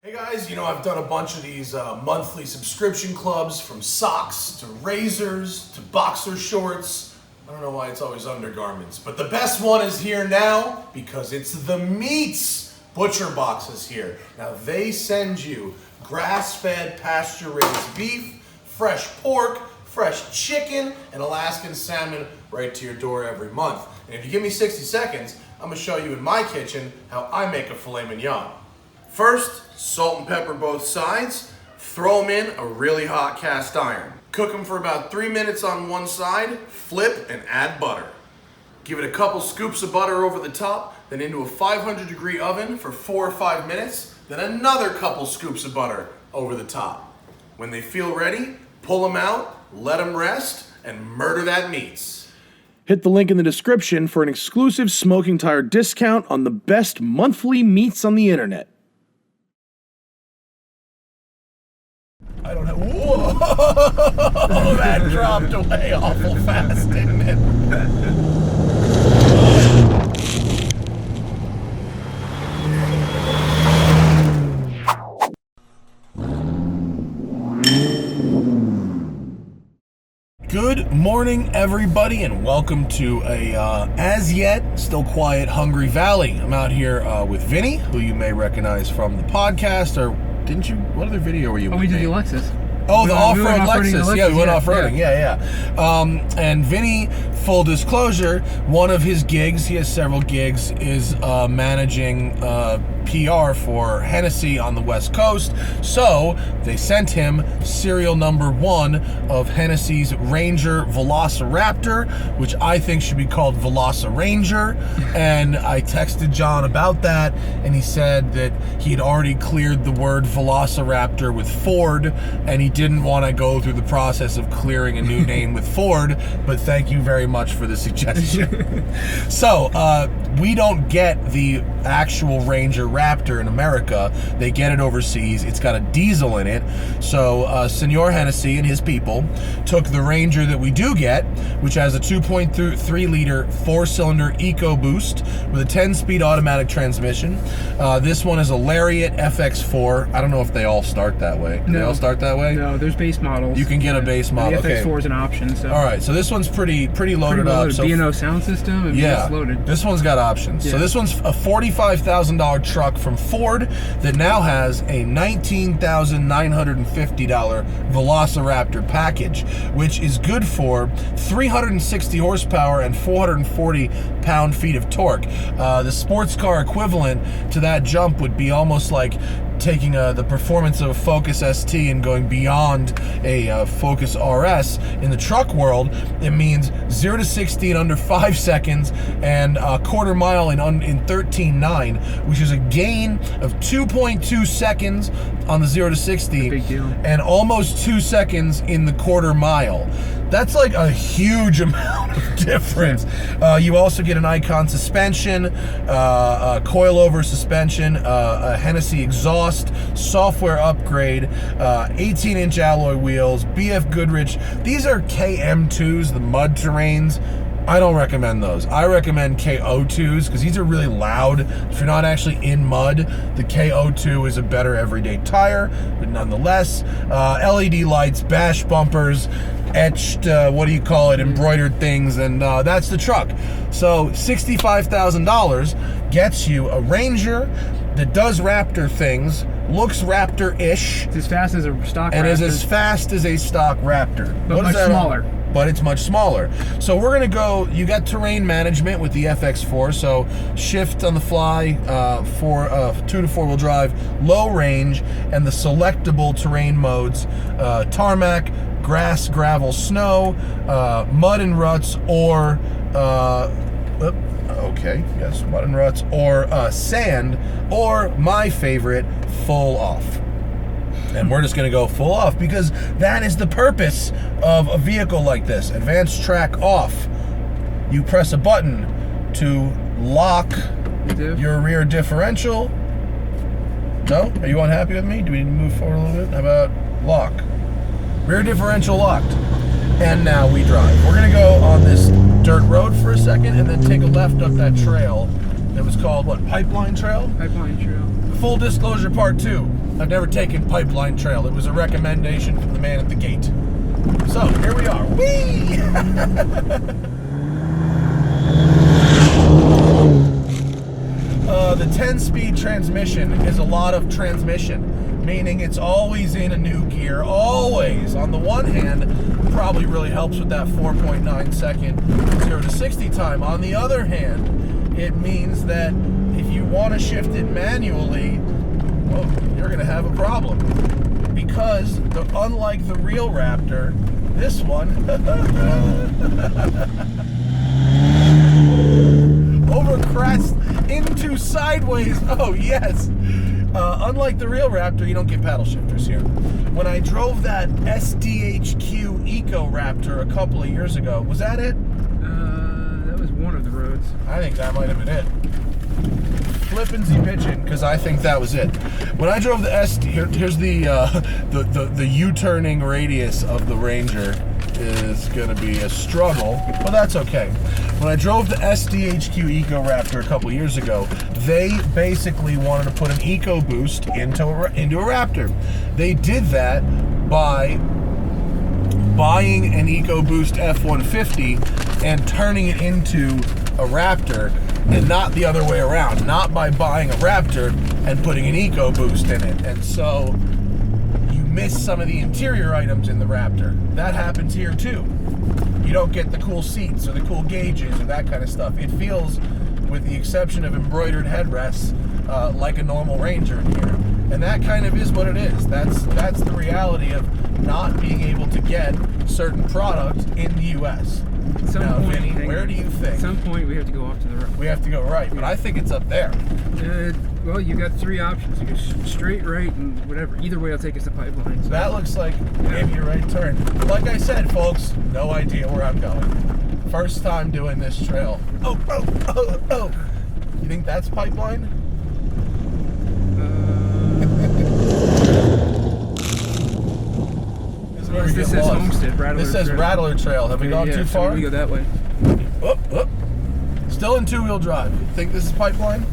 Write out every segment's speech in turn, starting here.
Hey guys, I've done a bunch of these monthly subscription clubs, from socks to razors to boxer shorts. I don't know why it's always undergarments, but the best one is here now because it's the Meats Butcher Boxes here. Now they send you grass-fed, pasture-raised beef, fresh pork, fresh chicken, and Alaskan salmon right to your door every month. And if you give me 60 seconds, I'm gonna show you in my kitchen how I make a filet mignon. First, salt and pepper both sides. Throw them in a really hot cast iron. Cook them for about 3 minutes on one side, flip and add butter. Give it a couple scoops of butter over the top, then into a 500-degree oven for 4 or 5 minutes, then another couple scoops of butter over the top. When they feel ready, pull them out, let them rest, and murder that meats. Hit the link in the description for an exclusive Smoking Tire discount on the best monthly meats on the internet. I don't know. Whoa! That dropped away awful fast, didn't it? Good morning, everybody, and welcome to a, as yet, still quiet, hungry valley. I'm out here with Vinny, who you may recognize from the podcast, or didn't you? What other video were you in? We did the Lexus. Oh, the off-road Lexus. Yeah, we went off-roading. Yeah. And Vinny, full disclosure, one of his gigs, he has several gigs, is managing PR for Hennessey on the West Coast. So they sent him serial number 1 of Hennessey's Ranger Velociraptor, which I think should be called Velociranger. And I texted John about that, and he said that he had already cleared the word Velociraptor with Ford, and he didn't want to go through the process of clearing a new name with Ford, but thank you very much for the suggestion. So, we don't get the actual Ranger Raptor in America. They get it overseas. It's got a diesel in it. So, Senor Hennessey and his people took the Ranger that we do get, which has a 2.3-liter 4-cylinder EcoBoost with a 10-speed automatic transmission. This one is a Lariat FX4. I don't know if they all start that way. Do they all start that way? No, there's base models. You can get a base model. The FX4 is an option. So. All right, so this one's pretty loaded up. So B&O sound system. Yeah, loaded. This one's got options. Yeah. So this one's a $45,000 truck from Ford that now has a $19,950 Velociraptor package, which is good for 360 horsepower and 440 pound-feet of torque. The sports car equivalent to that jump would be almost like taking the performance of a Focus ST and going beyond a Focus RS. In the truck world, it means 0 to 60 in under 5 seconds and a quarter mile in 13.9, which is a gain of 2.2 seconds on the 0 to 60 big deal. And almost 2 seconds in the quarter mile. That's like a huge amount of difference. You also get an Icon suspension, a coil-over suspension, a Hennessey exhaust, software upgrade, 18-inch alloy wheels, BF Goodrich. These are KM2s, the mud terrains. I don't recommend those. I recommend KO2s because these are really loud. If you're not actually in mud, the KO2 is a better everyday tire, but nonetheless, LED lights, bash bumpers, etched, embroidered things, and that's the truck. So $65,000 gets you a Ranger that does Raptor things, looks Raptor-ish. It's as fast as a stock Raptor. And is as fast as a stock Raptor. But much smaller. But it's much smaller. So we're gonna go, you got terrain management with the FX4, so shift on the fly for 2 to 4-wheel drive, low range, and the selectable terrain modes, tarmac, grass, gravel, snow, mud and ruts, or mud and ruts, or sand, or my favorite, full off. And we're just going to go full off because that is the purpose of a vehicle like this. Advanced track off. You press a button to lock your rear differential. No? Are you unhappy with me? Do we need to move forward a little bit? How about lock? Rear differential locked. And now we drive. We're going to go on this dirt road for a second and then take a left up that trail that was called, what, Pipeline Trail? Pipeline Trail. Full disclosure part 2. I've never taken Pipeline Trail. It was a recommendation from the man at the gate. So, here we are. Whee! The 10-speed transmission is a lot of transmission, meaning it's always in a new gear, always. On the one hand, probably really helps with that 4.9 second 0 to 60 time. On the other hand, it means that if you want to shift it manually, well, you're going to have a problem. Because unlike the real Raptor, this one over crest into sideways. Oh yes. Unlike the real Raptor, you don't get paddle shifters here. When I drove that SDHQ Eco Raptor a couple of years ago, was that it? That was one of the roads. I think that might have been it. Flippin' bitchin', because I think that was it. When I drove the here's the U-turning radius of the Ranger is going to be a struggle, but that's okay. When I drove the SDHQ Eco Raptor a couple years ago, they basically wanted to put an Eco Boost into a Raptor. They did that by buying an Eco Boost F-150 and turning it into a Raptor, and not the other way around. Not by buying a Raptor and putting an Eco Boost in it. And so you miss some of the interior items in the Raptor. That happens here too. You don't get the cool seats or the cool gauges or that kind of stuff. It feels, with the exception of embroidered headrests, like a normal Ranger in here. And that kind of is what it is. That's the reality of not being able to get certain products in the U.S. Now, Vinny, where do you think? At some point, we have to go off to the right. We have to go right, but I think it's up there. Well, you got 3 options. You go straight, right, and whatever. Either way, I'll take us to Pipeline. So. That looks like maybe a right turn. Like I said, folks, no idea where I'm going. First time doing this trail. Oh, oh, oh, oh. You think that's Pipeline? This says Homestead, Rattler This says Trail. Rattler Trail. Have we gone too far? So we go that way. Oh, oh. Still in 2-wheel drive. Think this is Pipeline?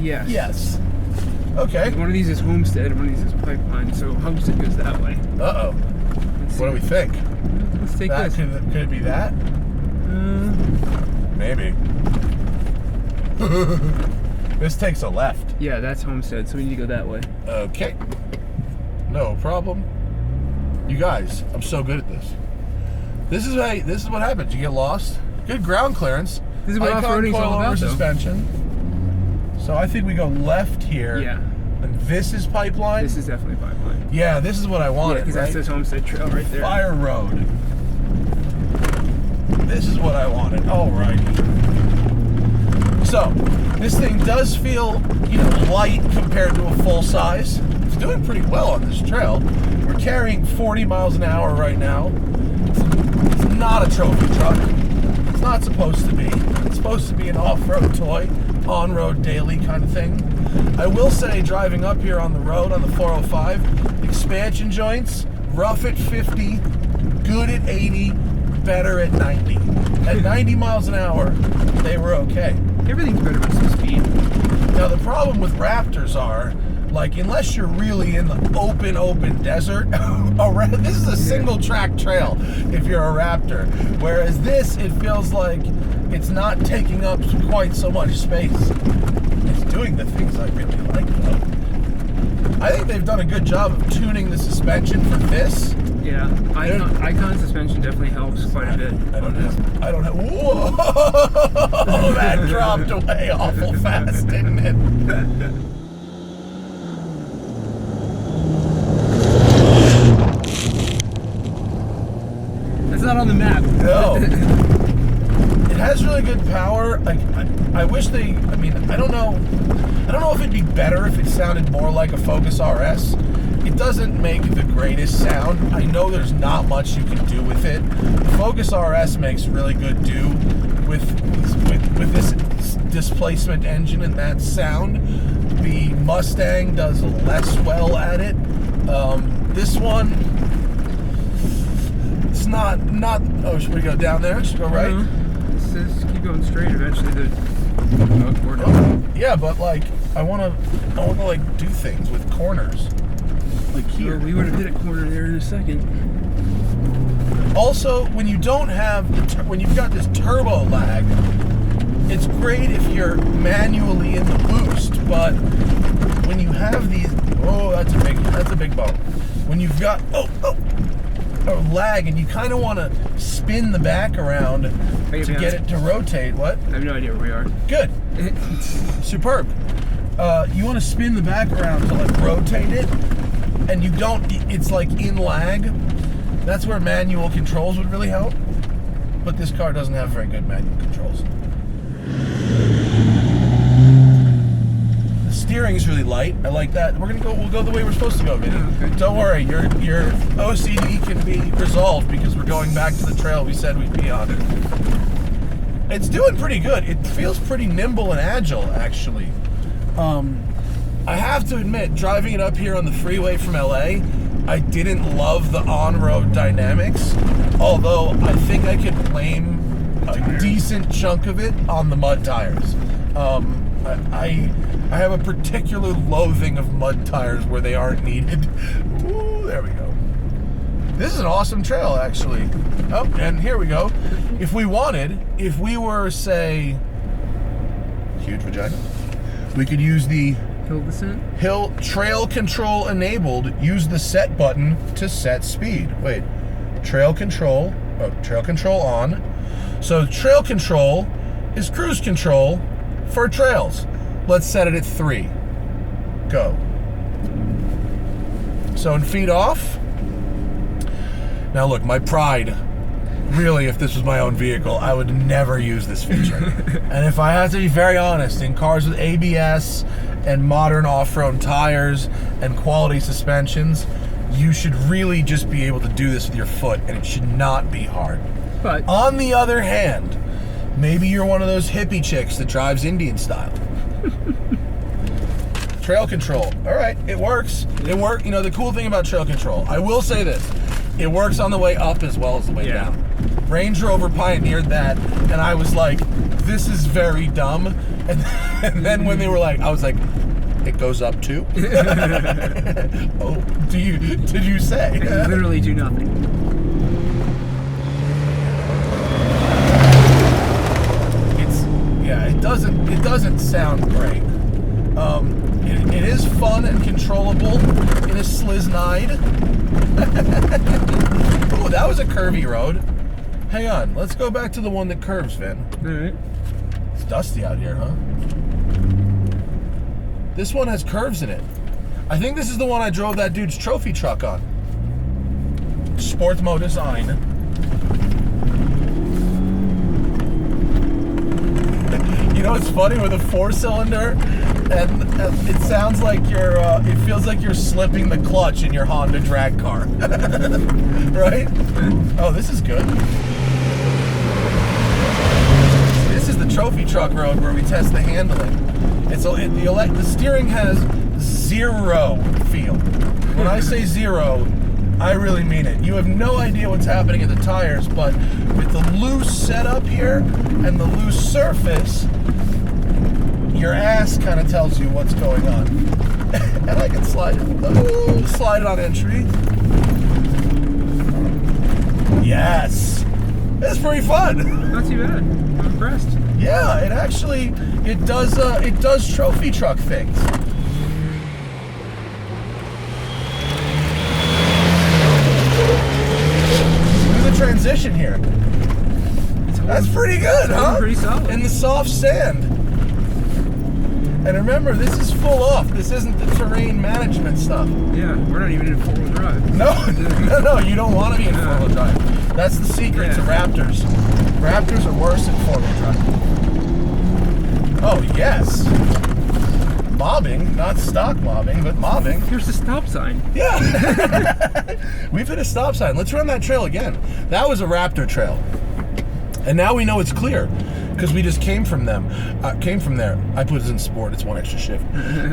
Yes. Yes. Okay. One of these is Homestead, and one of these is Pipeline, so Homestead goes that way. Uh-oh. What do we think? Let's take That, this. could it be that? Maybe. This takes a left. Yeah, that's Homestead, so we need to go that way. Okay. No problem. You guys, I'm so good at this. This is what happens. You get lost. Good ground clearance. This is what off-roading's all about, though. Suspension. So I think we go left here. Yeah. And this is Pipeline? This is definitely Pipeline. Yeah, this is what I wanted, because right? that says Homestead Trail right there. Fire Road. This is what I wanted. Alrighty. So, this thing does feel, light compared to a full size. It's doing pretty well on this trail. We're carrying 40 miles an hour right now. It's not a trophy truck. It's not supposed to be. It's supposed to be an off-road toy, on-road daily kind of thing. I will say, driving up here on the road on the 405, expansion joints, rough at 50, good at 80, better at 90. At 90 miles an hour, they were okay. Everything's better with some speed. Now, the problem with Raptors are, unless you're really in the open desert, this is a single track trail if you're a Raptor. Whereas this, it feels like it's not taking up quite so much space. It's doing the things I really like, though. I think they've done a good job of tuning the suspension for this. Yeah, Icon suspension definitely helps quite a bit. I don't have. Whoa! That dropped away awful fast, didn't it? That's not on the map. No. It has really good power. I wish they. I don't know if it'd be better if it sounded more like a Focus RS. It doesn't make the greatest sound. I know there's not much you can do with it. The Focus RS makes really good do with this displacement engine and that sound. The Mustang does less well at it. This one, it's not. Oh, should we go down there? Should we go right? Just keep going straight. Eventually, Yeah, but I wanna like do things with corners. Like here. Well, we would have hit a corner there in a second. Also, when you don't have when you've got this turbo lag, it's great if you're manually in the boost, but when you have these, oh, that's a big bump. When you've got a lag and you kind of want to spin the back around to get it to rotate. What? I have no idea where we are. Good. Superb. You want to spin the back around to like rotate it, and you don't. It's like in lag. That's where manual controls would really help. But this car doesn't have very good manual controls. The steering is really light. I like that. We'll go the way we're supposed to go, Vinny. Yeah, okay. Don't worry, your OCD can be resolved because we're going back to the trail we said we'd be on. It's doing pretty good. It feels pretty nimble and agile, actually. I have to admit, driving it up here on the freeway from LA, I didn't love the on-road dynamics, although I think I could blame a decent chunk of it on the mud tires. I have a particular loathing of mud tires where they aren't needed. Ooh, there we go. This is an awesome trail, actually. Oh, and here we go. If we were, say, huge vagina, we could use the Hill descent? Hill trail control enabled. Use the set button to set speed. Wait, trail control on. So trail control is cruise control for trails. Let's set it at 3. Go. So in feet off. Now look, my pride, really, if this was my own vehicle, I would never use this feature. And if I have to be very honest, in cars with ABS and modern off-road tires and quality suspensions, you should really just be able to do this with your foot, and it should not be hard. But on the other hand, maybe you're one of those hippie chicks that drives Indian style. Trail control. All right, it works. It worked. You know, the cool thing about trail control, I will say this, it works on the way up as well as the way down. Range Rover pioneered that, and I was like, this is very dumb. And then when they were like, I was like, it goes up too? Oh, did you say? I literally do nothing. It doesn't sound great. It is fun and controllable in a sliznide. Oh, that was a curvy road. Hang on, let's go back to the one that curves, Vin. All right. It's dusty out here, huh? This one has curves in it. I think this is the one I drove that dude's trophy truck on. Sports mode design. You know, it's funny with a 4-cylinder, and it sounds like it feels like you're slipping the clutch in your Honda drag car. Right? Oh, this is good. This is the trophy truck road where we test the handling. The steering has 0 feel. When I say 0, I really mean it. You have no idea what's happening at the tires, but with the loose setup here and the loose surface, your ass kind of tells you what's going on. And I can slide it on entry. Yes. It's pretty fun. Not too bad. I'm impressed. Yeah, it does trophy truck things. Look at the transition here. That's pretty good, huh? Pretty solid. In the soft sand. And remember, this is full off. This isn't the terrain management stuff. Yeah, we're not even in 4-wheel drive. No, you don't want to be in 4-wheel drive. That's the secret to Raptors. Raptors are worse in 4-wheel drive. Oh, yes. Mobbing, not stock mobbing, but mobbing. Here's the stop sign. Yeah. We've hit a stop sign. Let's run that trail again. That was a Raptor trail. And now we know it's clear because we just came from there. I put this in sport. It's one extra shift.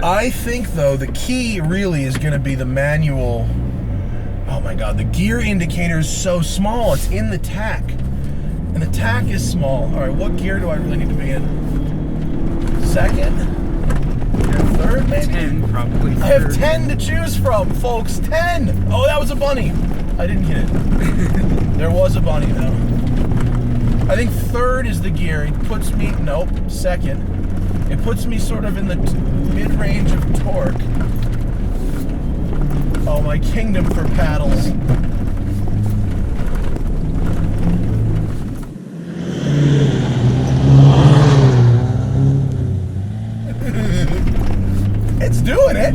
I think, though, the key really is going to be the manual. Oh, my God. The gear indicator is so small. It's in the tack. And the tack is small. All right, what gear do I really need to be in? Second? third, maybe? 10, probably. I have third. 10 to choose from, folks. 10! Oh, that was a bunny. I didn't hit it. There was a bunny, though. I think third is the gear. It puts me, nope, second. It puts me sort of in the mid-range of torque. Oh, my kingdom for paddles. It's doing it.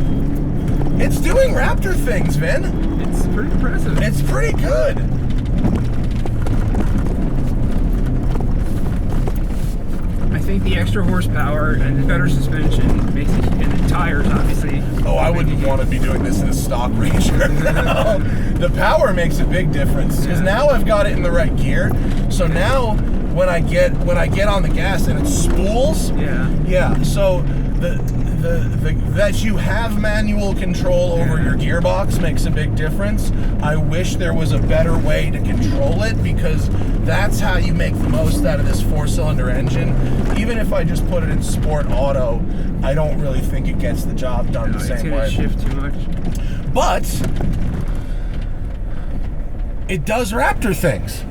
It's doing Raptor things, Vin. It's pretty impressive. It's pretty good. I think the extra horsepower and the better suspension makes it, and the tires, obviously. Oh, I wouldn't want to be doing this in a stock Ranger. No. The power makes a big difference because now I've got it in the right gear. So now when I get on the gas and it spools, so that you have manual control over your gearbox makes a big difference. I wish there was a better way to control it, because that's how you make the most out of this 4-cylinder engine. Even if I just put it in sport auto, I don't really think it gets the job done the same way. It's gonna shift too much. But it does Raptor things,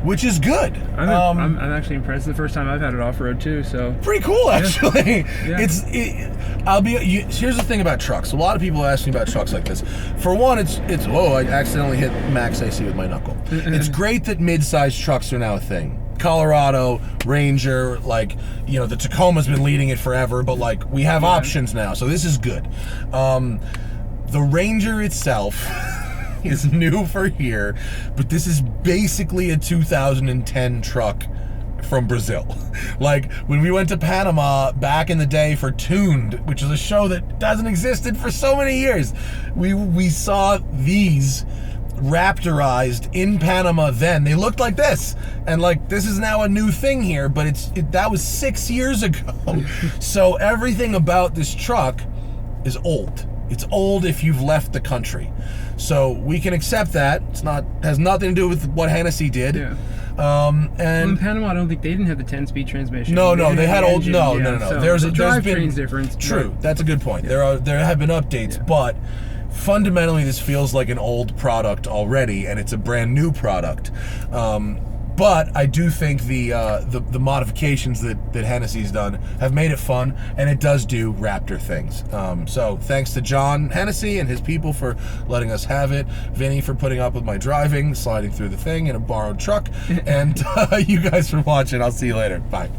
which is good. I'm actually impressed. The first time I've had it off-road too, so pretty cool actually. Yeah. Here's the thing about trucks. A lot of people ask me about trucks like this. For one, it's whoa, I accidentally hit max AC with my knuckle. It's great that mid-sized trucks are now a thing. Colorado, Ranger, like, you know, the Tacoma's been leading it forever, but like we have options now, so this is good. The Ranger itself is new for here, but this is basically a 2010 truck from Brazil. Like when we went to Panama back in the day for Tuned, which is a show that hasn't existed for so many years, we saw these Raptorized in Panama then. They looked like this, and like this is now a new thing here, but that was 6 years ago. So everything about this truck is old. It's old if you've left the country. So we can accept that. Has nothing to do with what Hennessey did. Yeah. And in Panama, I don't think they didn't have the 10-speed transmission. No, they had old. No. So There's the been drivetrain's different. True, that's a good point. There have been updates, but fundamentally this feels like an old product already, and it's a brand new product. But I do think the modifications that Hennessey's done have made it fun, and it does do Raptor things. So thanks to John Hennessey and his people for letting us have it, Vinny for putting up with my driving, sliding through the thing in a borrowed truck, and you guys for watching. I'll see you later. Bye.